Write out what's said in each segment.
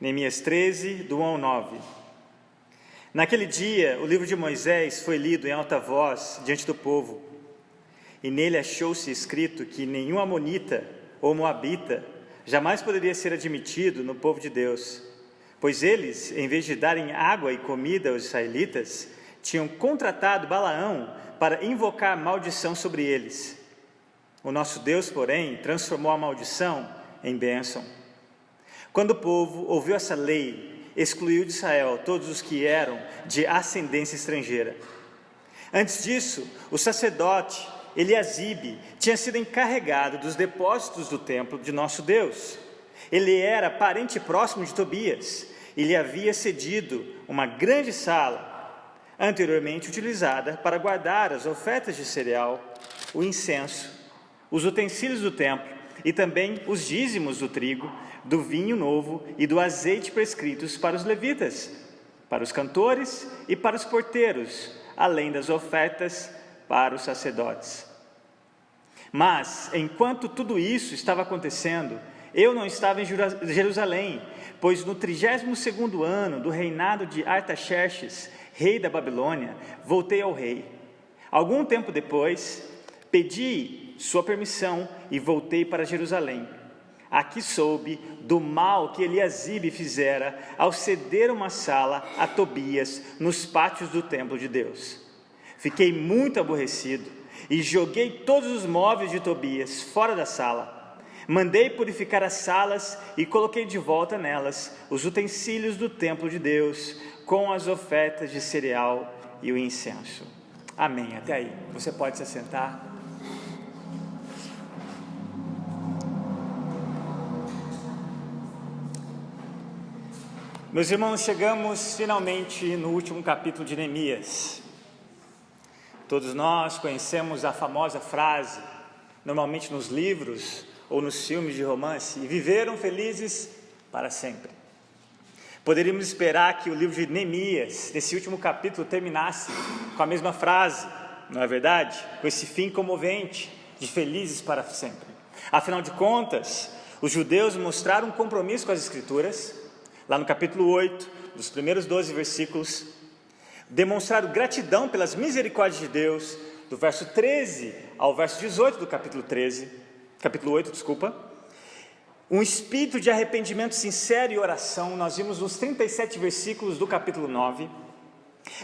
Neemias 13, do 1 ao 9. Naquele dia, o livro de Moisés foi lido em alta voz diante do povo, e nele achou-se escrito que nenhum amonita ou moabita jamais poderia ser admitido no povo de Deus, pois eles, em vez de darem água e comida aos israelitas, tinham contratado Balaão para invocar maldição sobre eles. O nosso Deus, porém, transformou a maldição em bênção. Quando o povo ouviu essa lei, excluiu de Israel todos os que eram de ascendência estrangeira. Antes disso, o sacerdote Eliasibe tinha sido encarregado dos depósitos do templo de nosso Deus. Ele era parente próximo de Tobias e lhe havia cedido uma grande sala, anteriormente utilizada para guardar as ofertas de cereal, o incenso, os utensílios do templo e também os dízimos do trigo, do vinho novo e do azeite prescritos para os levitas, para os cantores e para os porteiros, além das ofertas para os sacerdotes. Mas, enquanto tudo isso estava acontecendo, eu não estava em Jerusalém, pois no 32º ano do reinado de Artaxerxes, rei da Babilônia, voltei ao rei. Algum tempo depois, pedi sua permissão e voltei para Jerusalém. Aqui soube do mal que Eliasibe fizera ao ceder uma sala a Tobias nos pátios do templo de Deus. Fiquei muito aborrecido e joguei todos os móveis de Tobias fora da sala. Mandei purificar as salas e coloquei de volta nelas os utensílios do templo de Deus, com as ofertas de cereal e o incenso. Amém. Até aí. Você pode se assentar. Meus irmãos, chegamos finalmente no último capítulo de Neemias. Todos nós conhecemos a famosa frase, normalmente nos livros ou nos filmes de romance, e viveram felizes para sempre. Poderíamos esperar que o livro de Neemias, nesse último capítulo, terminasse com a mesma frase, não é verdade? Com esse fim comovente de felizes para sempre. Afinal de contas, os judeus mostraram um compromisso com as Escrituras. Lá no capítulo 8, dos primeiros 12 versículos, demonstraram gratidão pelas misericórdias de Deus, do verso 13 ao verso 18 do capítulo 8, um espírito de arrependimento sincero e oração, nós vimos nos 37 versículos do capítulo 9,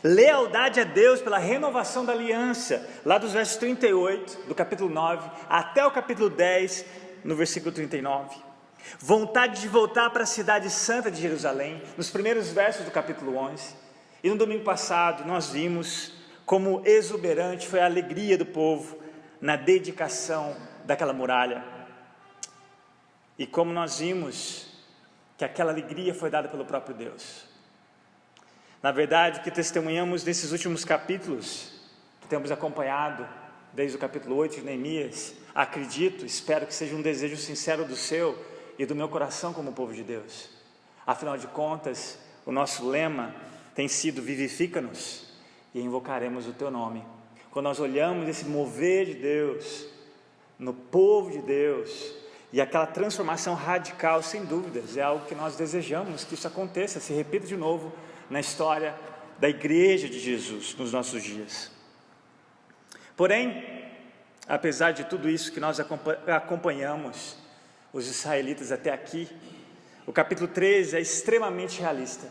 lealdade a Deus pela renovação da aliança, lá dos versos 38 do capítulo 9, até o capítulo 10, no versículo 39, vontade de voltar para a cidade santa de Jerusalém, nos primeiros versos do capítulo 11, e no domingo passado nós vimos como exuberante foi a alegria do povo na dedicação daquela muralha, e como nós vimos que aquela alegria foi dada pelo próprio Deus. Na verdade, o que testemunhamos nesses últimos capítulos, que temos acompanhado desde o capítulo 8 de Neemias, acredito, espero que seja um desejo sincero do seu e do meu coração como povo de Deus. Afinal de contas, o nosso lema tem sido vivifica-nos e invocaremos o teu nome. Quando nós olhamos esse mover de Deus no povo de Deus e aquela transformação radical, sem dúvidas, é algo que nós desejamos que isso aconteça, se repita de novo na história da igreja de Jesus nos nossos dias. Porém, apesar de tudo isso que nós acompanhamos os israelitas até aqui, o capítulo 13 é extremamente realista.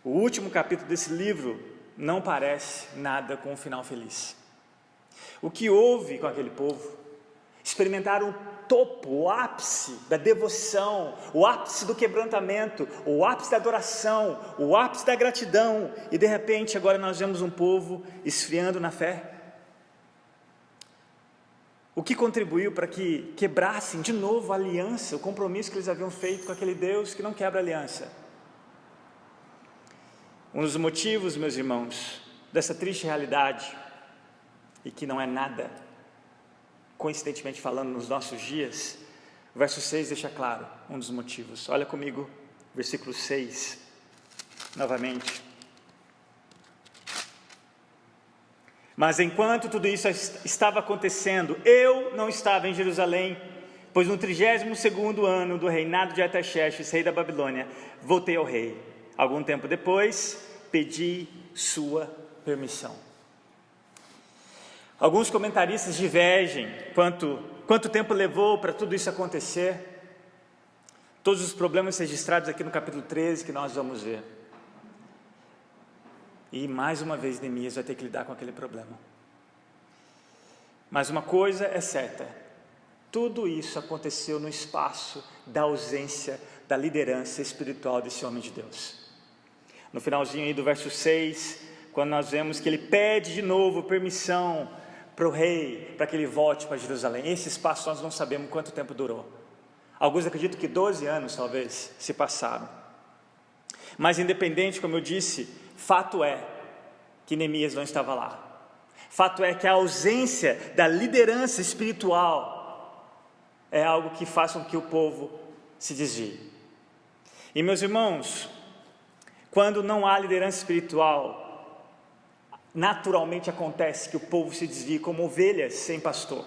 O último capítulo desse livro não parece nada com um final feliz. O que houve com aquele povo? Experimentaram o topo, o ápice da devoção, o ápice do quebrantamento, o ápice da adoração, o ápice da gratidão, e de repente agora nós vemos um povo esfriando na fé. O que contribuiu para que quebrassem de novo a aliança, o compromisso que eles haviam feito com aquele Deus que não quebra aliança? Um dos motivos, meus irmãos, dessa triste realidade, e que não é nada, coincidentemente falando, nos nossos dias, o verso 6 deixa claro um dos motivos. Olha comigo, versículo 6, novamente. Mas enquanto tudo isso estava acontecendo, eu não estava em Jerusalém, Pois no 32º ano do reinado de Artaxerxes, rei da Babilônia, voltei ao rei. Algum tempo depois, pedi sua permissão. Alguns comentaristas divergem quanto tempo levou para tudo isso acontecer. Todos os problemas registrados aqui no capítulo 13 que nós vamos ver. E mais uma vez Neemias vai ter que lidar com aquele problema. Mas uma coisa é certa: tudo isso aconteceu no espaço da ausência da liderança espiritual desse homem de Deus. No finalzinho aí do verso 6, quando nós vemos que ele pede de novo permissão para o rei, para que ele volte para Jerusalém. Esse espaço nós não sabemos quanto tempo durou. Alguns acreditam que 12 anos talvez se passaram. Mas independente, como eu disse, fato é que Neemias não estava lá. Fato é que a ausência da liderança espiritual é algo que faz com que o povo se desvie. E meus irmãos, quando não há liderança espiritual, naturalmente acontece que o povo se desvia como ovelhas sem pastor.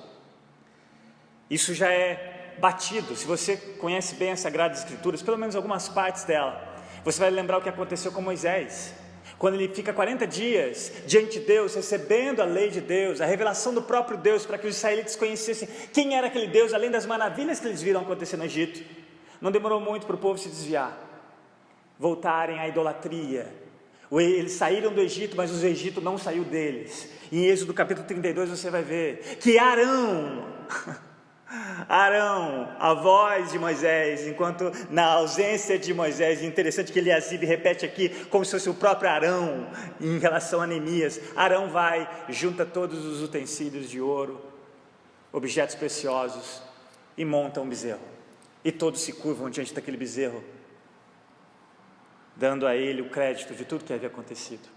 Isso já é batido. Se você conhece bem as Sagradas Escrituras, pelo menos algumas partes dela, você vai lembrar o que aconteceu com Moisés, quando ele fica 40 dias diante de Deus, recebendo a lei de Deus, a revelação do próprio Deus, para que os israelitas conhecessem quem era aquele Deus, além das maravilhas que eles viram acontecer no Egito. Não demorou muito para o povo se desviar, voltarem à idolatria. Eles saíram do Egito, mas o Egito não saiu deles. Em Êxodo capítulo 32 você vai ver que Arão, a voz de Moisés, enquanto na ausência de Moisés, interessante que Eliasibe repete aqui como se fosse o próprio Arão em relação a Neemias. Arão vai, junta todos os utensílios de ouro, objetos preciosos, e monta um bezerro. E todos se curvam diante daquele bezerro, dando a ele o crédito de tudo que havia acontecido.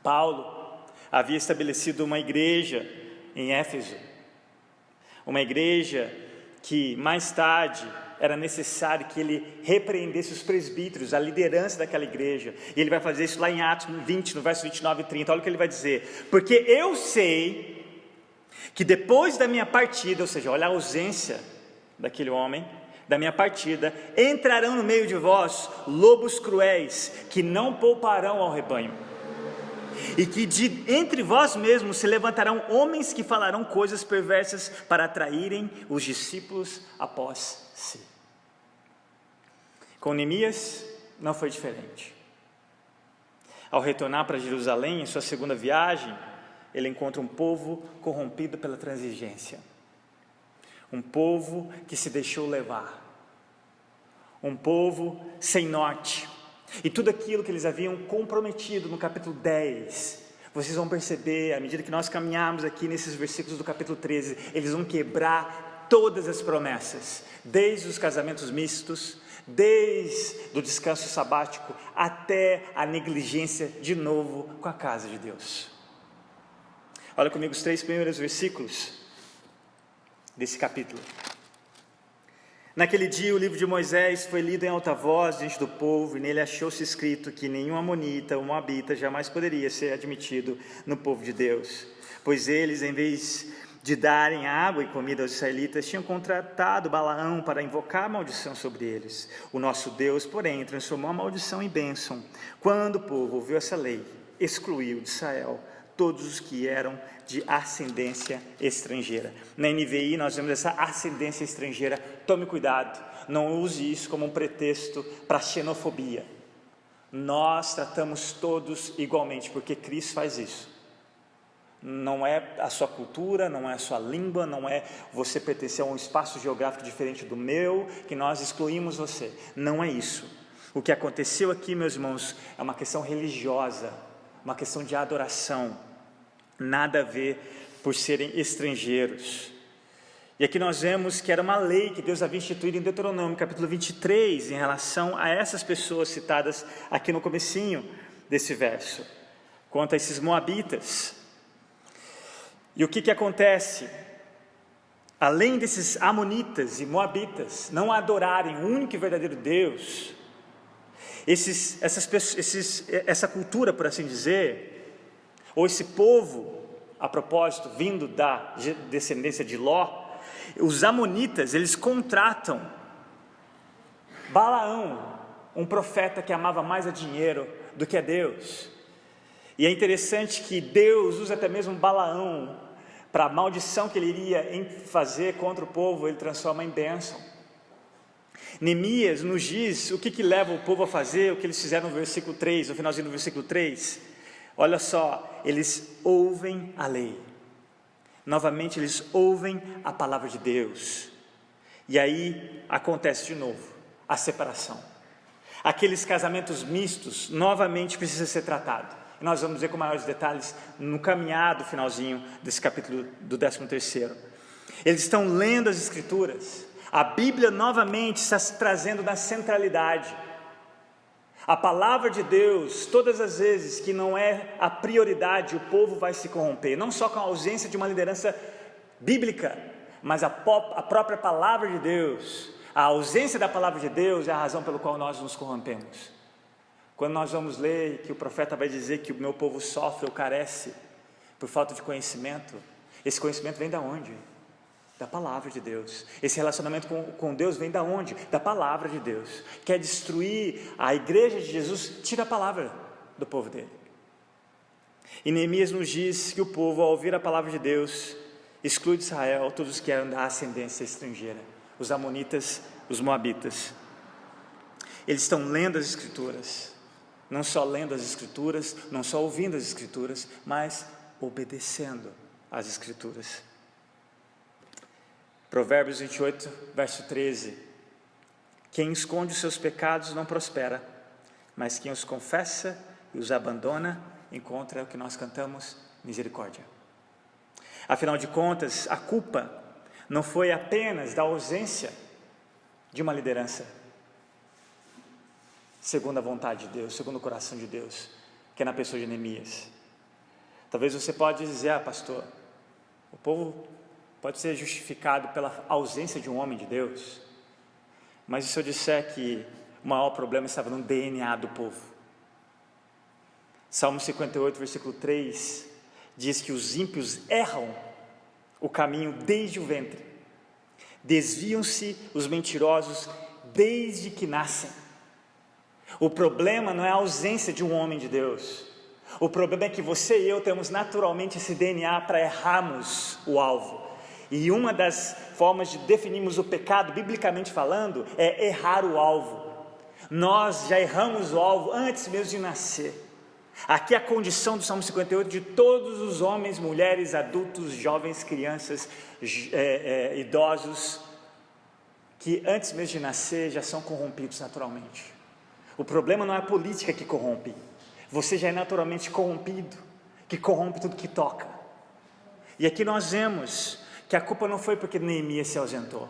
Paulo havia estabelecido uma igreja em Éfeso, uma igreja que mais tarde era necessário que ele repreendesse os presbíteros, a liderança daquela igreja, e ele vai fazer isso lá em Atos 20, no verso 29 e 30, olha o que ele vai dizer: porque eu sei que depois da minha partida, ou seja, olha a ausência daquele homem, da minha partida, entrarão no meio de vós lobos cruéis, que não pouparão ao rebanho, e que entre vós mesmos se levantarão homens que falarão coisas perversas para atraírem os discípulos após si. Com Neemias não foi diferente. Ao retornar para Jerusalém em sua segunda viagem, ele encontra um povo corrompido pela transigência, um povo que se deixou levar, um povo sem norte. E tudo aquilo que eles haviam comprometido no capítulo 10, vocês vão perceber, à medida que nós caminharmos aqui nesses versículos do capítulo 13, eles vão quebrar todas as promessas, desde os casamentos mistos, desde o descanso sabático, até a negligência de novo com a casa de Deus. Olha comigo os 3 primeiros versículos desse capítulo. Naquele dia o livro de Moisés foi lido em alta voz diante do povo, e nele achou-se escrito que nenhum amonita ou moabita jamais poderia ser admitido no povo de Deus, pois eles, em vez de darem água e comida aos israelitas, tinham contratado Balaão para invocar a maldição sobre eles. O nosso Deus, porém, transformou a maldição em bênção. Quando o povo ouviu essa lei, excluiu de Israel todos os que eram de ascendência estrangeira. Na NVI nós vemos essa ascendência estrangeira. Tome cuidado, não use isso como um pretexto para xenofobia. Nós tratamos todos igualmente, porque Cristo faz isso. Não é a sua cultura, não é a sua língua, não é você pertencer a um espaço geográfico diferente do meu, que nós excluímos você. Não é isso. O que aconteceu aqui, meus irmãos, é uma questão religiosa, uma questão de adoração, nada a ver por serem estrangeiros. E aqui nós vemos que era uma lei que Deus havia instituído em Deuteronômio, capítulo 23, em relação a essas pessoas citadas aqui no comecinho desse verso, quanto a esses moabitas. E o que acontece? Além desses amonitas e moabitas não adorarem o único e verdadeiro Deus, essa cultura, por assim dizer, ou esse povo, a propósito, vindo da descendência de Ló, Os amonitas, eles contratam Balaão, um profeta que amava mais a dinheiro do que a Deus. E é interessante que Deus usa até mesmo Balaão, para a maldição que ele iria fazer contra o povo, ele transforma em bênção. Neemias nos diz o que leva o povo a fazer, o que eles fizeram no versículo 3, no finalzinho do versículo 3. Olha só, eles ouvem a lei. Novamente eles ouvem a palavra de Deus. E aí acontece de novo a separação. Aqueles casamentos mistos novamente precisam ser tratados. Nós vamos ver com maiores detalhes no caminhar do finalzinho desse capítulo do 13º. Eles estão lendo as Escrituras. A Bíblia novamente está se trazendo na centralidade. A palavra de Deus, todas as vezes que não é a prioridade, o povo vai se corromper. Não só com a ausência de uma liderança bíblica, mas a própria palavra de Deus. A ausência da palavra de Deus é a razão pela qual nós nos corrompemos. Quando nós vamos ler que o profeta vai dizer que o meu povo sofre ou carece por falta de conhecimento, esse conhecimento vem da onde? Da palavra de Deus. Esse relacionamento com Deus vem da onde? Da palavra de Deus. Quer destruir a igreja de Jesus, tira a palavra do povo dele. E Neemias nos diz que o povo, ao ouvir a palavra de Deus, exclui de Israel todos os que eram da ascendência estrangeira, os amonitas, os moabitas. Eles estão lendo as Escrituras, não só lendo as Escrituras, não só ouvindo as Escrituras, mas obedecendo às Escrituras. Provérbios 28, verso 13. Quem esconde os seus pecados não prospera, mas quem os confessa e os abandona, encontra o que nós cantamos, misericórdia. Afinal de contas, a culpa não foi apenas da ausência de uma liderança segundo a vontade de Deus, segundo o coração de Deus, que é na pessoa de Neemias. Talvez você pode dizer, pastor, o povo pode ser justificado pela ausência de um homem de Deus, mas e se eu disser que o maior problema estava no DNA do povo? Salmo 58, versículo 3, diz que os ímpios erram o caminho desde o ventre, desviam-se os mentirosos desde que nascem. O problema não é a ausência de um homem de Deus, o problema é que você e eu temos naturalmente esse DNA para errarmos o alvo. E uma das formas de definirmos o pecado, biblicamente falando, é errar o alvo. Nós já erramos o alvo antes mesmo de nascer. Aqui a condição do Salmo 58 de todos os homens, mulheres, adultos, jovens, crianças, idosos, que antes mesmo de nascer já são corrompidos naturalmente. O problema não é a política que corrompe, você já é naturalmente corrompido, que corrompe tudo que toca. E aqui nós vemos que a culpa não foi porque Neemias se ausentou.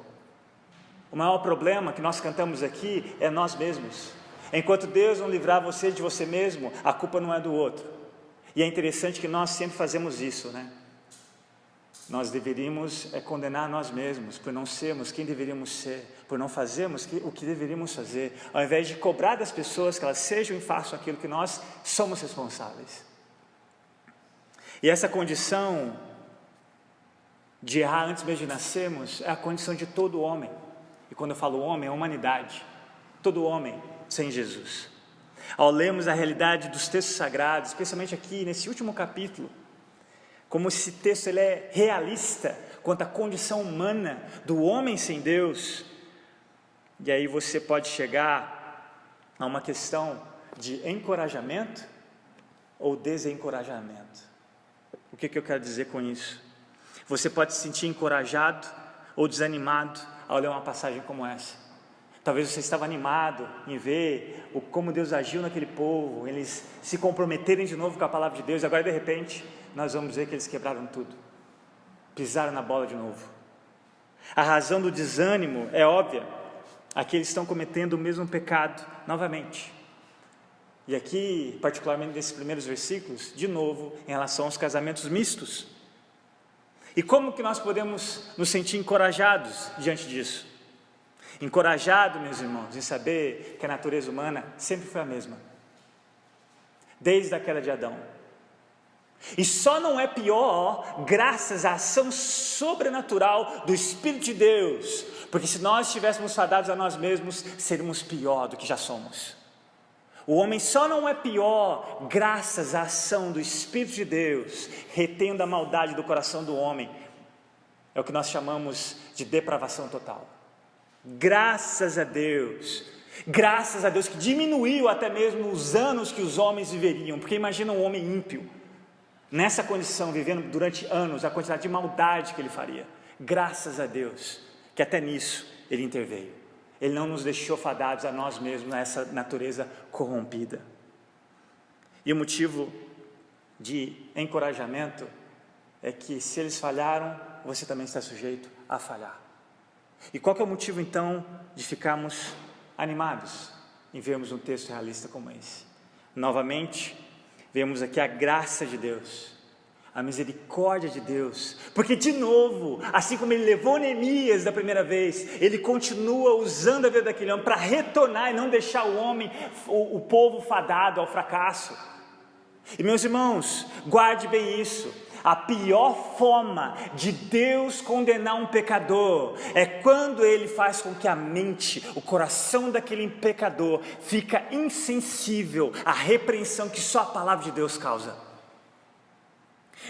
O maior problema que nós cantamos aqui é nós mesmos. Enquanto Deus não livrar você de você mesmo, a culpa não é do outro. E é interessante que nós sempre fazemos isso, né? Nós deveríamos condenar nós mesmos por não sermos quem deveríamos ser, por não fazermos o que deveríamos fazer, ao invés de cobrar das pessoas que elas sejam e façam aquilo que nós somos responsáveis. E essa condição de errar antes mesmo de nascermos é a condição de todo homem. E quando eu falo homem, é a humanidade. Todo homem sem Jesus. Ao lermos a realidade dos textos sagrados, especialmente aqui nesse último capítulo, como esse texto ele é realista quanto à condição humana do homem sem Deus, e aí você pode chegar a uma questão de encorajamento ou desencorajamento. O que eu quero dizer com isso? Você pode se sentir encorajado ou desanimado ao ler uma passagem como essa. Talvez você estava animado em ver como Deus agiu naquele povo, eles se comprometerem de novo com a palavra de Deus, agora de repente nós vamos ver que eles quebraram tudo, pisaram na bola de novo. A razão do desânimo é óbvia, aqui eles estão cometendo o mesmo pecado novamente. E aqui, particularmente nesses primeiros versículos, de novo, em relação aos casamentos mistos. E como que nós podemos nos sentir encorajados diante disso? Encorajado, meus irmãos, em saber que a natureza humana sempre foi a mesma, desde a queda de Adão. E só não é pior graças à ação sobrenatural do Espírito de Deus, porque se nós estivéssemos fadados a nós mesmos, seríamos pior do que já somos. O homem só não é pior graças à ação do Espírito de Deus, retendo a maldade do coração do homem. É o que nós chamamos de depravação total. Graças a Deus que diminuiu até mesmo os anos que os homens viveriam, porque imagina um homem ímpio, nessa condição, vivendo durante anos, a quantidade de maldade que ele faria. Graças a Deus que até nisso ele interveio. Ele não nos deixou fadados a nós mesmos nessa natureza corrompida. E o motivo de encorajamento é que se eles falharam, você também está sujeito a falhar. E qual que é o motivo então de ficarmos animados em vermos um texto realista como esse? Novamente, vemos aqui a graça de Deus, a misericórdia de Deus, porque de novo, assim como ele levou Neemias da primeira vez, ele continua usando a vida daquele homem para retornar e não deixar o homem, o povo fadado ao fracasso. E meus irmãos, guarde bem isso, a pior forma de Deus condenar um pecador é quando ele faz com que a mente, o coração daquele pecador fica insensível à repreensão que só a palavra de Deus causa.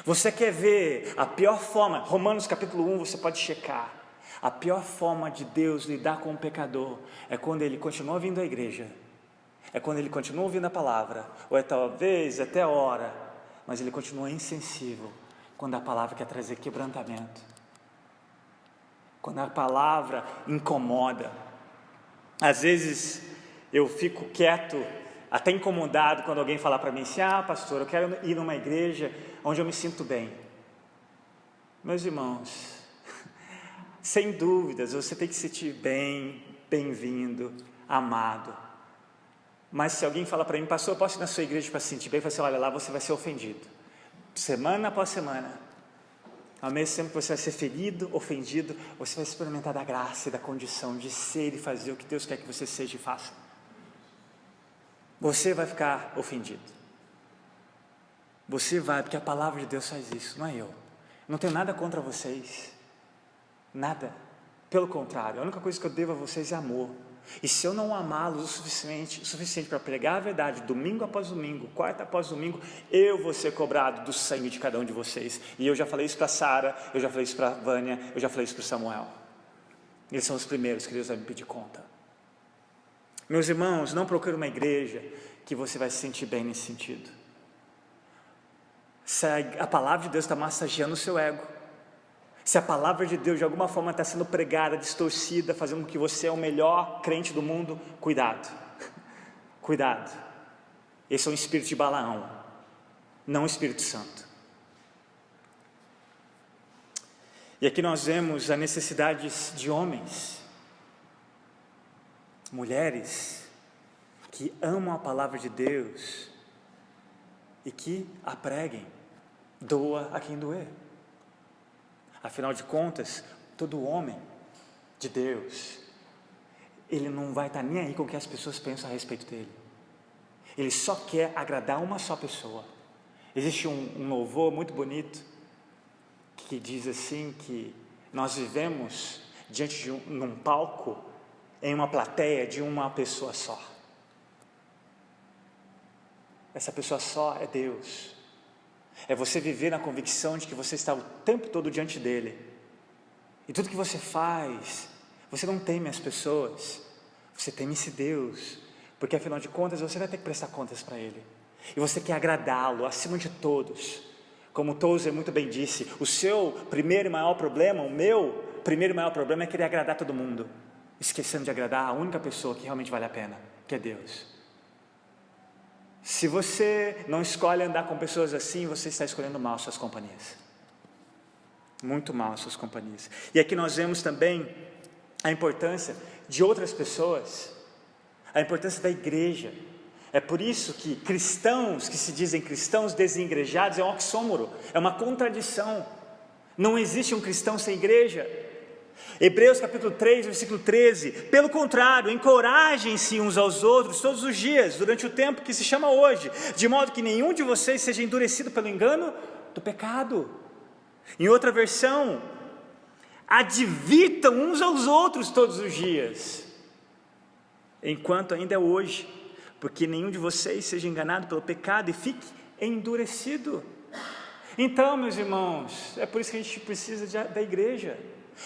Você quer ver a pior forma? Romanos capítulo 1, você pode checar. A pior forma de Deus lidar com um pecador é quando ele continua vindo à igreja, é quando ele continua ouvindo a palavra, ou é talvez até ora, mas ele continua insensível quando a palavra quer trazer quebrantamento, quando a palavra incomoda. Às vezes eu fico quieto, até incomodado quando alguém fala para mim assim: pastor, eu quero ir numa igreja onde eu me sinto bem. Meus irmãos, sem dúvidas, você tem que se sentir bem, bem-vindo, amado. Mas se alguém fala para mim: pastor, eu posso ir na sua igreja para se sentir bem? Eu falo assim: olha, lá você vai ser ofendido, semana após semana. Ao mesmo tempo que você vai ser ferido, ofendido, você vai experimentar da graça e da condição de ser e fazer o que Deus quer que você seja e faça. Você vai ficar ofendido, você vai, porque a palavra de Deus faz isso, não é eu. Não tenho nada contra vocês, nada, pelo contrário, a única coisa que eu devo a vocês é amor. E se eu não amá-los o suficiente para pregar a verdade, domingo após domingo, quarta após domingo, eu vou ser cobrado do sangue de cada um de vocês. E eu já falei isso para Sara, eu já falei isso para Vânia, eu já falei isso para Samuel. Eles são os primeiros que Deus vai me pedir conta. Meus irmãos, não procure uma igreja que você vai se sentir bem nesse sentido. Se a palavra de Deus está massageando o seu ego, se a palavra de Deus de alguma forma está sendo pregada, distorcida, fazendo com que você é o melhor crente do mundo, cuidado, cuidado. Esse é um espírito de Balaão, não o Espírito Santo. E aqui nós vemos a necessidade de homens, mulheres, que amam a palavra de Deus e que a preguem, doa a quem doer. Afinal de contas, todo homem de Deus, ele não vai estar nem aí com o que as pessoas pensam a respeito dele. Ele só quer agradar uma só pessoa. Existe um louvor muito bonito que diz assim que nós vivemos diante de num palco, em uma plateia de uma pessoa só. Essa pessoa só é Deus. É você viver na convicção de que você está o tempo todo diante dele. E tudo que você faz, você não teme as pessoas, você teme esse Deus, porque afinal de contas você vai ter que prestar contas para ele. E você quer agradá-lo acima de todos. Como Tozer muito bem disse, o seu primeiro e maior problema, o meu primeiro e maior problema é querer agradar todo mundo, esquecendo de agradar a única pessoa que realmente vale a pena, que é Deus. Se você não escolhe andar com pessoas assim, você está escolhendo mal suas companhias. Muito mal suas companhias. E aqui nós vemos também a importância de outras pessoas, a importância da igreja. É por isso que cristãos, que se dizem cristãos desengrejados, é um oxímoro, é uma contradição. Não existe um cristão sem igreja. Hebreus capítulo 3, versículo 13, pelo contrário, encorajem-se uns aos outros todos os dias, durante o tempo que se chama hoje, de modo que nenhum de vocês seja endurecido pelo engano do pecado. Em outra versão, advirtam uns aos outros todos os dias, enquanto ainda é hoje, porque nenhum de vocês seja enganado pelo pecado e fique endurecido. Então, meus irmãos, é por isso que a gente precisa da igreja.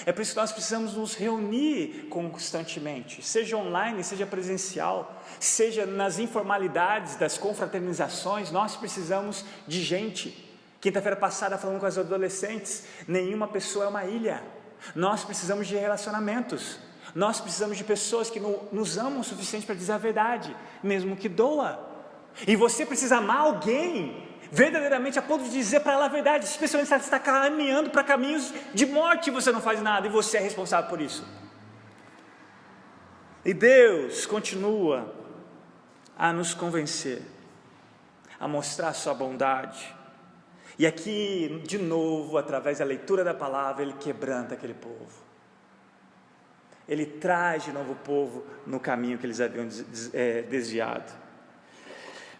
É por isso que nós precisamos nos reunir constantemente, seja online, seja presencial, seja nas informalidades das confraternizações. Nós precisamos de gente. Quinta-feira passada, falando com as adolescentes, nenhuma pessoa é uma ilha. Nós precisamos de relacionamentos. Nós precisamos de pessoas que nos amam o suficiente para dizer a verdade, mesmo que doa. E você precisa amar alguém verdadeiramente a ponto de dizer para ela a verdade, especialmente se ela está caminhando para caminhos de morte e você não faz nada, e você é responsável por isso. E Deus continua a nos convencer, a mostrar a sua bondade. E aqui, de novo, através da leitura da palavra, Ele quebranta aquele povo. Ele traz de novo o povo no caminho que eles haviam desviado.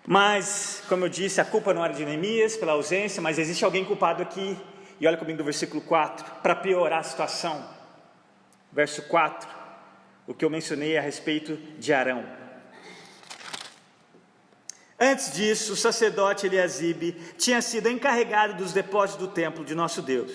Mas, como eu disse, a culpa não era de Neemias pela ausência, mas existe alguém culpado aqui. E olha comigo do versículo 4, para piorar a situação. Verso 4, o que eu mencionei a respeito de Arão. Antes disso, o sacerdote Eliasibe tinha sido encarregado dos depósitos do templo de nosso Deus.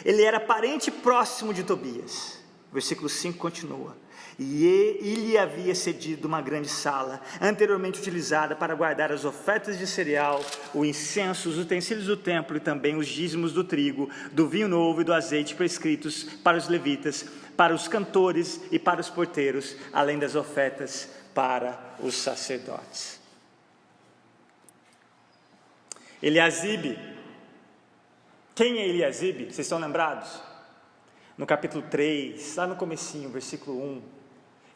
Ele era parente próximo de Tobias. Versículo 5 continua. E ele lhe havia cedido uma grande sala, anteriormente utilizada para guardar as ofertas de cereal, o incenso, os utensílios do templo e também os dízimos do trigo, do vinho novo e do azeite prescritos para os levitas, para os cantores e para os porteiros, além das ofertas para os sacerdotes. Eliasibe. Quem é Eliasibe? Vocês estão lembrados? No capítulo 3, lá no comecinho, versículo 1,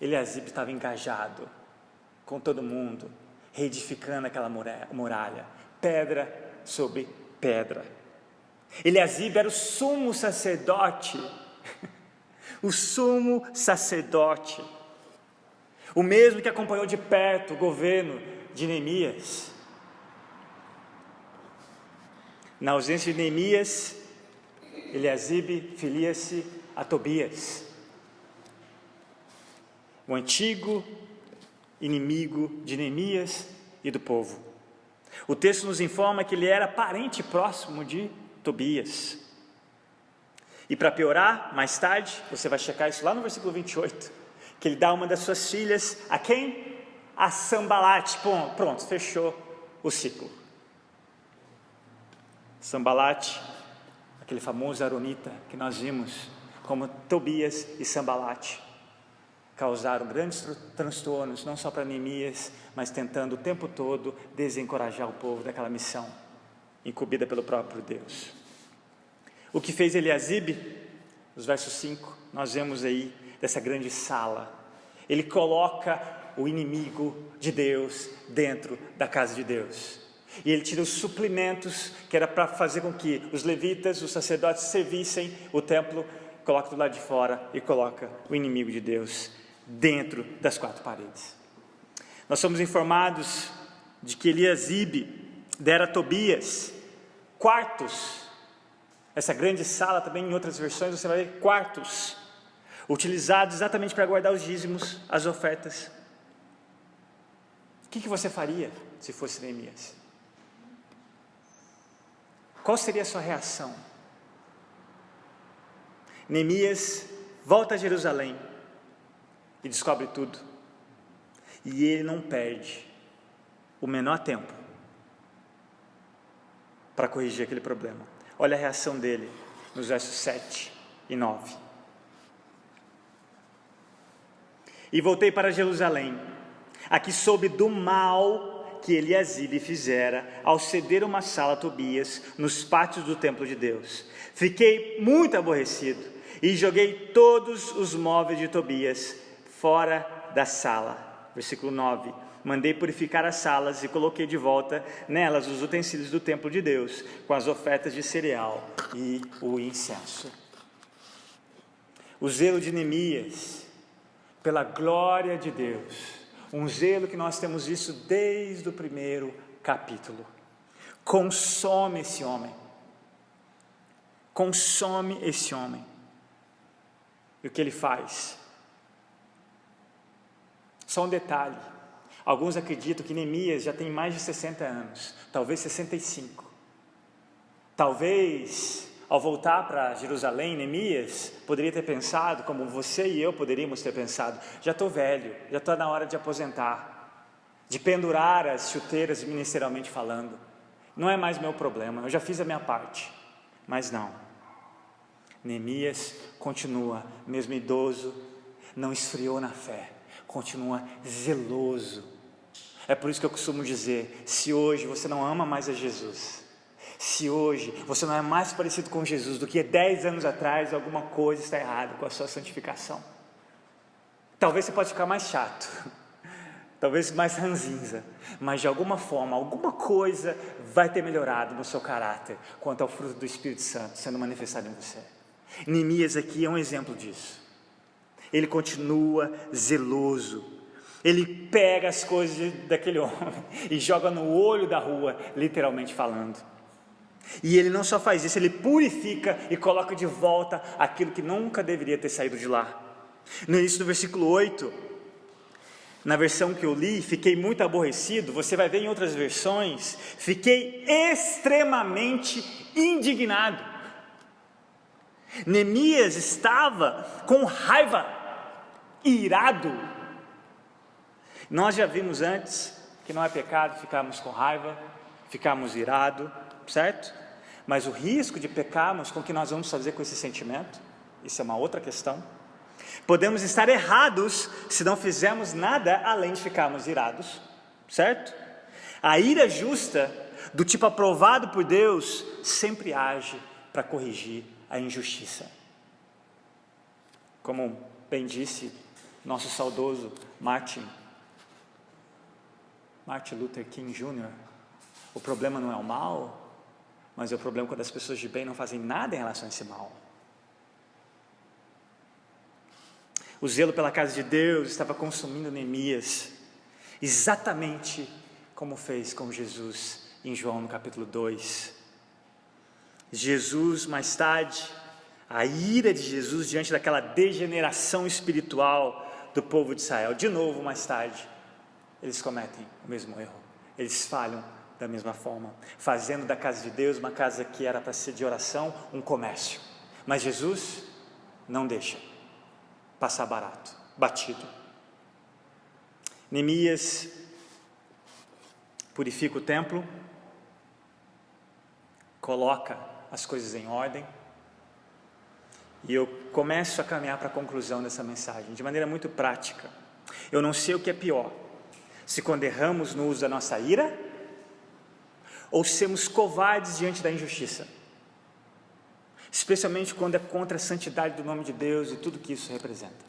Eliasibe estava engajado com todo mundo, reedificando aquela muralha, pedra sobre pedra. Eliasibe era o sumo sacerdote, o sumo sacerdote, o mesmo que acompanhou de perto o governo de Neemias. Na ausência de Neemias, Eliasibe filia-se a Tobias, o antigo inimigo de Neemias e do povo. O texto nos informa que ele era parente próximo de Tobias. E para piorar, mais tarde, você vai checar isso lá no versículo 28, que ele dá uma das suas filhas a quem? A Sambalate. Pronto, fechou o ciclo. Sambalate, aquele famoso aronita que nós vimos, como Tobias e Sambalate, causaram grandes transtornos, não só para Neemias, mas tentando o tempo todo desencorajar o povo daquela missão, incumbida pelo próprio Deus. O que fez Eliasibe? Nos versos 5, nós vemos aí dessa grande sala. Ele coloca o inimigo de Deus dentro da casa de Deus. E ele tira os suprimentos, que era para fazer com que os levitas, os sacerdotes servissem o templo, coloca do lado de fora e coloca o inimigo de Deus dentro das quatro paredes. Nós somos informados de que Eliasibe dera a Tobias quartos. Essa grande sala também, em outras versões, você vai ver quartos, utilizados exatamente para guardar os dízimos, as ofertas. O que você faria se fosse Neemias? Qual seria a sua reação? Neemias volta a Jerusalém e descobre tudo. E ele não perde o menor tempo para corrigir aquele problema. Olha a reação dele nos versos 7 e 9. E voltei para Jerusalém. Aqui soube do mal que Eliasibe fizera ao ceder uma sala a Tobias nos pátios do templo de Deus. Fiquei muito aborrecido e joguei todos os móveis de Tobias fora da sala. Versículo 9. Mandei purificar as salas e coloquei de volta nelas os utensílios do templo de Deus, com as ofertas de cereal e o incenso. O zelo de Neemias, pela glória de Deus, um zelo que nós temos visto desde o primeiro capítulo, consome esse homem, e o que ele faz? Só um detalhe, alguns acreditam que Neemias já tem mais de 60 anos, talvez 65, talvez ao voltar para Jerusalém, Neemias poderia ter pensado, como você e eu poderíamos ter pensado, já estou velho, já está na hora de aposentar, de pendurar as chuteiras ministerialmente falando, não é mais meu problema, eu já fiz a minha parte. Mas não, Neemias continua, mesmo idoso, não esfriou na fé, continua zeloso. É por isso que eu costumo dizer, se hoje você não ama mais a Jesus, se hoje você não é mais parecido com Jesus do que 10 anos atrás, alguma coisa está errada com a sua santificação. Talvez você pode ficar mais chato, talvez mais ranzinza, mas de alguma forma, alguma coisa vai ter melhorado no seu caráter, quanto ao fruto do Espírito Santo sendo manifestado em você. Neemias aqui é um exemplo disso. Ele continua zeloso, ele pega as coisas daquele homem e joga no olho da rua, literalmente falando. E ele não só faz isso, ele purifica e coloca de volta aquilo que nunca deveria ter saído de lá. No início do versículo 8, na versão que eu li, fiquei muito aborrecido, você vai ver em outras versões, fiquei extremamente indignado. Neemias estava com raiva, irado. Nós já vimos antes que não é pecado ficarmos com raiva, ficarmos irados, certo? Mas o risco de pecarmos com o que nós vamos fazer com esse sentimento, isso é uma outra questão. Podemos estar errados se não fizermos nada além de ficarmos irados, certo? A ira justa, do tipo aprovado por Deus, sempre age para corrigir a injustiça. Como bem disse nosso saudoso Martin Luther King Jr., o problema não é o mal, mas é o problema quando as pessoas de bem não fazem nada em relação a esse mal. O zelo pela casa de Deus estava consumindo Neemias, exatamente como fez com Jesus em João no capítulo 2. Jesus, mais tarde, a ira de Jesus diante daquela degeneração espiritual do povo de Israel, de novo mais tarde, eles cometem o mesmo erro, eles falham da mesma forma, fazendo da casa de Deus uma casa que era para ser de oração, um comércio. Mas Jesus não deixa passar batido. Neemias purifica o templo, coloca as coisas em ordem, e eu começo a caminhar para a conclusão dessa mensagem, de maneira muito prática. Eu não sei o que é pior, se quando erramos no uso da nossa ira, ou sermos covardes diante da injustiça, especialmente quando é contra a santidade do nome de Deus e tudo que isso representa.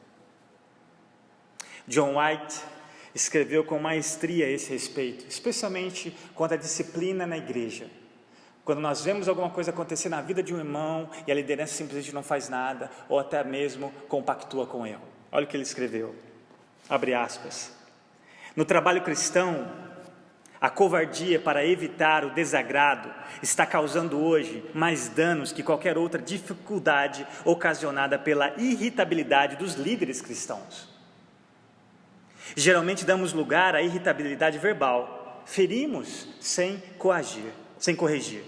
John White escreveu com maestria a esse respeito, especialmente quanto à disciplina na igreja. Quando nós vemos alguma coisa acontecer na vida de um irmão e a liderança simplesmente não faz nada, ou até mesmo compactua com o erro. Olha o que ele escreveu, abre aspas: no trabalho cristão, a covardia para evitar o desagrado está causando hoje mais danos que qualquer outra dificuldade ocasionada pela irritabilidade dos líderes cristãos. Geralmente damos lugar à irritabilidade verbal, ferimos sem corrigir.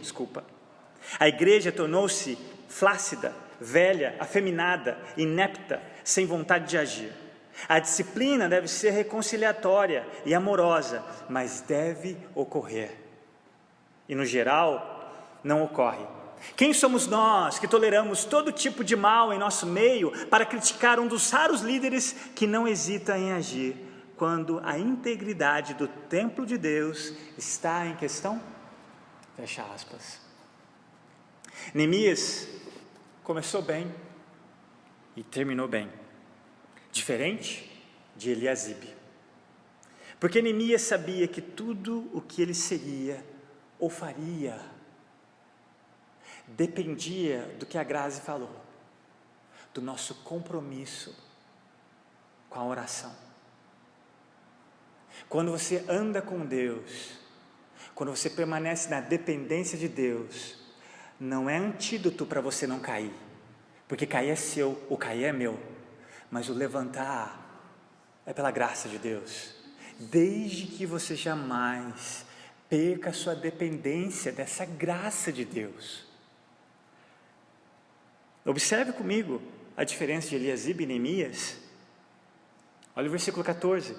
A igreja tornou-se flácida, velha, afeminada, inepta, sem vontade de agir. A disciplina deve ser reconciliatória e amorosa, mas deve ocorrer. E no geral, não ocorre. Quem somos nós que toleramos todo tipo de mal em nosso meio para criticar um dos raros líderes que não hesita em agir quando a integridade do templo de Deus está em questão? Fecha aspas. Neemias começou bem e terminou bem. Diferente de Eliasibe, porque Neemias sabia que tudo o que ele seria ou faria dependia do que a Grazi falou. do nosso compromisso com a oração. Quando você anda com Deus, quando você permanece na dependência de Deus, não é antídoto para você não cair, porque cair é seu, o cair é meu, mas o levantar é pela graça de Deus, desde que você jamais perca a sua dependência dessa graça de Deus. Observe comigo a diferença de Eliasibe e Neemias. Olha o versículo 14,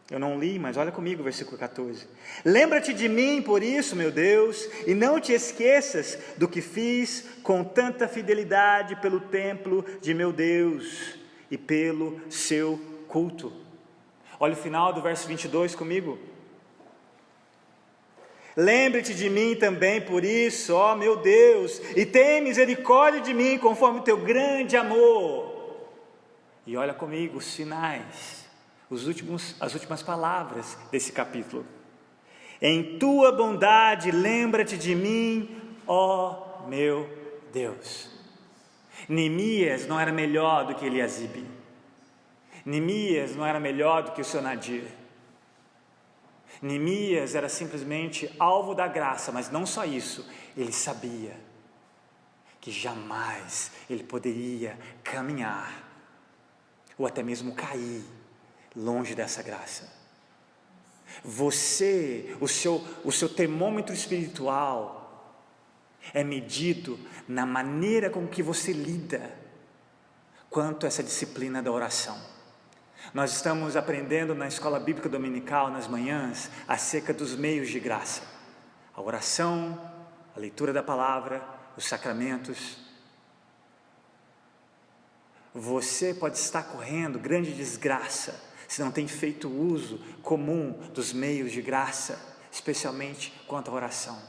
eu não li, mas olha comigo o versículo 14. Lembra-te de mim, por isso, meu Deus, e não te esqueças do que fiz com tanta fidelidade pelo templo de meu Deus e pelo seu culto. Olha o final do verso 22 comigo. Lembre-te de mim também por isso, ó meu Deus, e tem misericórdia de mim conforme o teu grande amor. E olha comigo os sinais, as últimas palavras desse capítulo. Em tua bondade lembra-te de mim, ó meu Deus. Neemias não era melhor do que Eliasibe. Neemias não era melhor do que o seu Nadir. Neemias era simplesmente alvo da graça, mas não só isso, ele sabia que jamais ele poderia caminhar, ou até mesmo cair, longe dessa graça. Você, o seu termômetro espiritual é medido na maneira com que você lida quanto a essa disciplina da oração. Nós estamos aprendendo na escola bíblica dominical, nas manhãs, acerca dos meios de graça. A oração, a leitura da palavra, os sacramentos. Você pode estar correndo grande desgraça se não tem feito uso comum dos meios de graça, especialmente quanto à oração.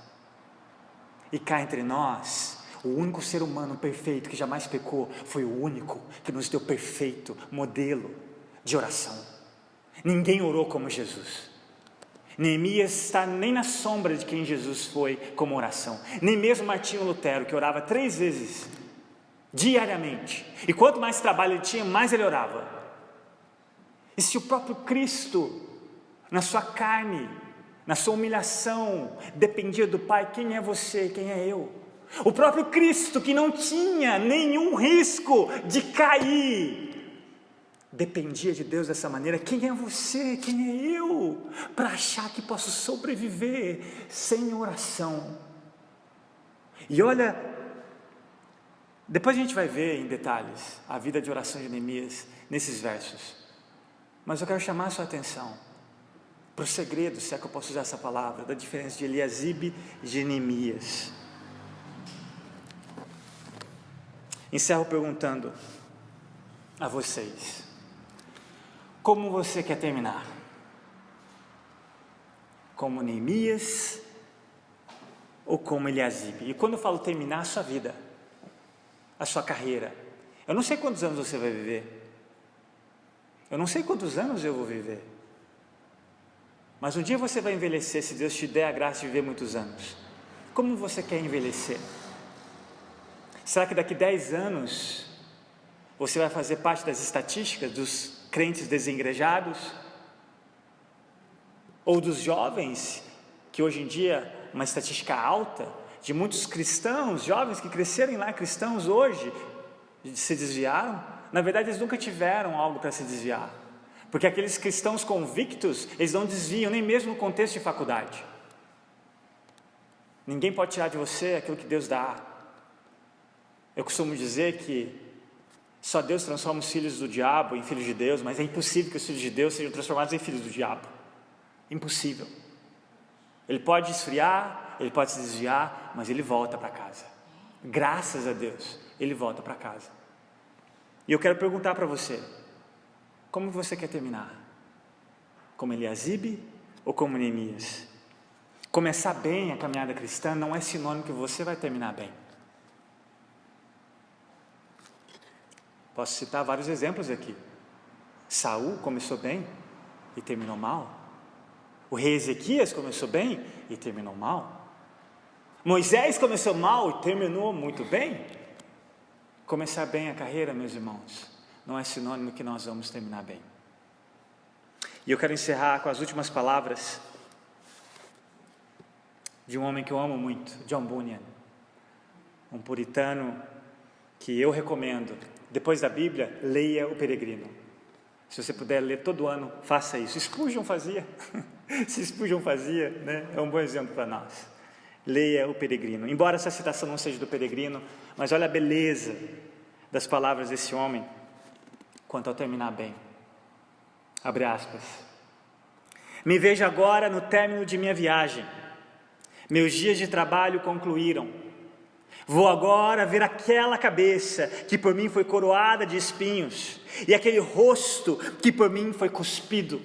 E cá entre nós, o único ser humano perfeito que jamais pecou foi o único que nos deu perfeito modelo de oração. Ninguém orou como Jesus. Neemias está nem na sombra de quem Jesus foi como oração. Nem mesmo Martinho Lutero, que orava 3 vezes diariamente, e quanto mais trabalho ele tinha, mais ele orava. E se o próprio Cristo, na sua carne, na sua humilhação, dependia do Pai, quem é você, quem é eu? O próprio Cristo, que não tinha nenhum risco de cair, dependia de Deus dessa maneira. Quem é você, quem é eu, para achar que posso sobreviver sem oração? E olha, depois a gente vai ver em detalhes a vida de oração de Neemias nesses versos, mas eu quero chamar a sua atenção para o segredo, se é que eu posso usar essa palavra, da diferença de Eliasibe e de Neemias. Encerro perguntando a vocês: como você quer terminar? Como Neemias ou como Eliasibe? E quando eu falo terminar, a sua vida, a sua carreira, eu não sei quantos anos você vai viver, eu não sei quantos anos eu vou viver, mas um dia você vai envelhecer, se Deus te der a graça de viver muitos anos. Como você quer envelhecer? Será que daqui 10 anos você vai fazer parte das estatísticas dos crentes desengrejados? Ou dos jovens, que hoje em dia uma estatística alta, de muitos cristãos, jovens que cresceram lá cristãos hoje, se desviaram? Na verdade eles nunca tiveram algo para se desviar, porque aqueles cristãos convictos, eles não desviam nem mesmo no contexto de faculdade. Ninguém pode tirar de você aquilo que Deus dá. Eu costumo dizer que só Deus transforma os filhos do diabo em filhos de Deus, mas é impossível que os filhos de Deus sejam transformados em filhos do diabo. Impossível. Ele pode esfriar, ele pode se desviar, mas ele volta para casa. Graças a Deus, ele volta para casa. E eu quero perguntar para você: como você quer terminar? Como Eliasibe ou como Neemias? Começar bem a caminhada cristã não é sinônimo que você vai terminar bem. Posso citar vários exemplos aqui. Saul começou bem e terminou mal. O rei Ezequias começou bem e terminou mal. Moisés começou mal e terminou muito bem. Começar bem a carreira, meus irmãos, não é sinônimo que nós vamos terminar bem. E eu quero encerrar com as últimas palavras de um homem que eu amo muito, John Bunyan, um puritano que eu recomendo. Depois da Bíblia, leia O Peregrino. Se você puder ler todo ano, faça isso. Spurgeon fazia. Se Spurgeon fazia, né? É um bom exemplo para nós. Leia O Peregrino. Embora essa citação não seja do Peregrino, mas olha a beleza das palavras desse homem quanto ao terminar bem. Abre aspas. Me vejo agora no término de minha viagem. Meus dias de trabalho concluíram. Vou agora ver aquela cabeça que por mim foi coroada de espinhos e aquele rosto que por mim foi cuspido.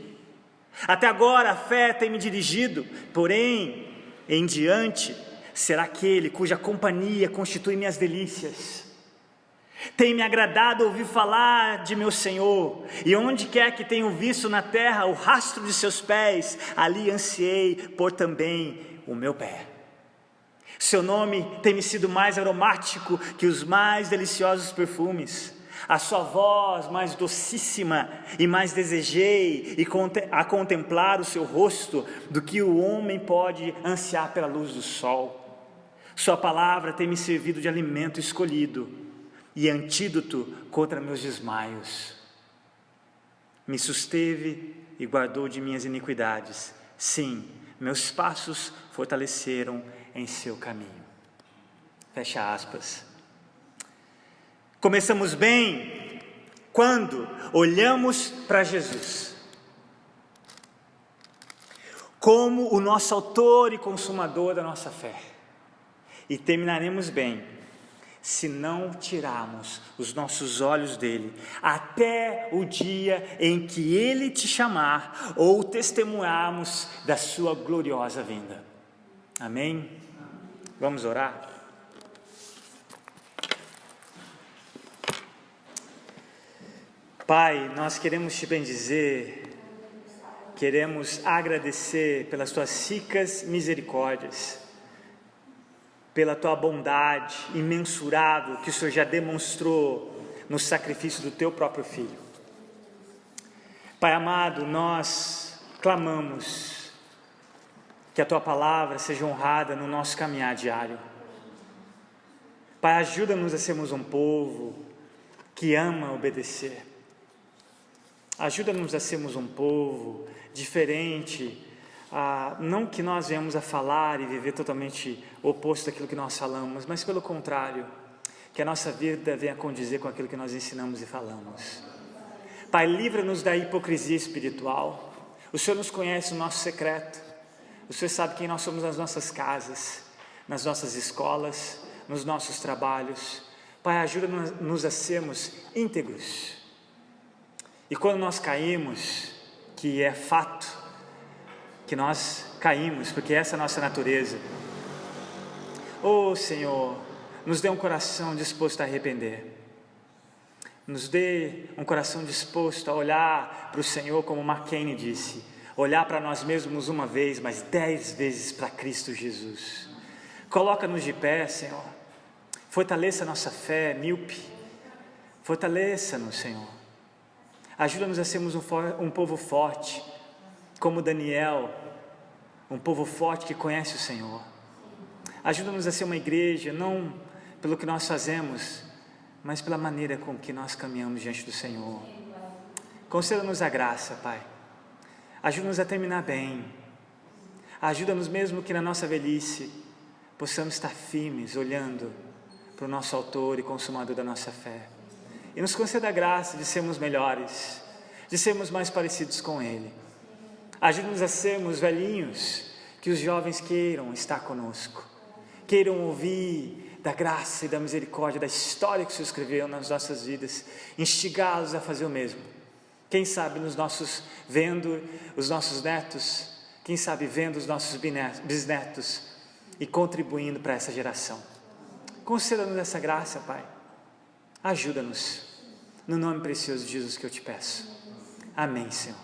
Até agora a fé tem me dirigido, porém, em diante, será aquele cuja companhia constitui minhas delícias. Tem me agradado ouvir falar de meu Senhor, e onde quer que tenho visto na terra o rastro de seus pés, ali ansiei por também o meu pé. Seu nome tem me sido mais aromático que os mais deliciosos perfumes. A sua voz mais docíssima e mais desejei a contemplar o seu rosto do que o homem pode ansiar pela luz do sol. Sua palavra tem me servido de alimento escolhido e antídoto contra meus desmaios. Me susteve e guardou de minhas iniquidades. Sim, meus passos fortaleceram em seu caminho. Fecha aspas. Começamos bem quando olhamos para Jesus como o nosso autor e consumador da nossa fé, e terminaremos bem se não tirarmos os nossos olhos dele até o dia em que ele te chamar ou testemunharmos da sua gloriosa vinda. Amém? Vamos orar? Pai, nós queremos te bendizer, queremos agradecer pelas tuas ricas misericórdias, pela tua bondade imensurável que o Senhor já demonstrou no sacrifício do teu próprio Filho. Pai amado, nós clamamos que a tua palavra seja honrada no nosso caminhar diário. Pai, ajuda-nos a sermos um povo que ama obedecer. Ajuda-nos a sermos um povo diferente, não que nós venhamos a falar e viver totalmente oposto daquilo que nós falamos, mas pelo contrário, que a nossa vida venha condizer com aquilo que nós ensinamos e falamos. Pai, livra-nos da hipocrisia espiritual. O Senhor nos conhece o nosso secreto, o Senhor sabe quem nós somos nas nossas casas, nas nossas escolas, nos nossos trabalhos. Pai, ajuda-nos a sermos íntegros. E quando nós caímos, que é fato, que nós caímos, porque essa é a nossa natureza, Senhor, nos dê um coração disposto a arrepender, nos dê um coração disposto a olhar para o Senhor, como McCain disse, olhar para nós mesmos uma vez, mas 10 vezes para Cristo Jesus. Coloca-nos de pé, Senhor, fortaleça a nossa fé míope, fortaleça-nos, Senhor. Ajuda-nos a sermos um povo forte, como Daniel, um povo forte que conhece o Senhor. Ajuda-nos a ser uma igreja, não pelo que nós fazemos, mas pela maneira com que nós caminhamos diante do Senhor. Conceda-nos a graça, Pai. Ajuda-nos a terminar bem. Ajuda-nos mesmo que na nossa velhice possamos estar firmes, olhando para o nosso autor e consumador da nossa fé. E nos conceda a graça de sermos melhores, de sermos mais parecidos com Ele. Ajude-nos a sermos velhinhos, que os jovens queiram estar conosco, queiram ouvir da graça e da misericórdia, da história que o Senhor escreveu nas nossas vidas, instigá-los a fazer o mesmo. Quem sabe vendo os nossos netos, quem sabe vendo os nossos bisnetos e contribuindo para essa geração. Conceda-nos essa graça, Pai. Ajuda-nos, no nome precioso de Jesus que eu te peço. Amém, Senhor.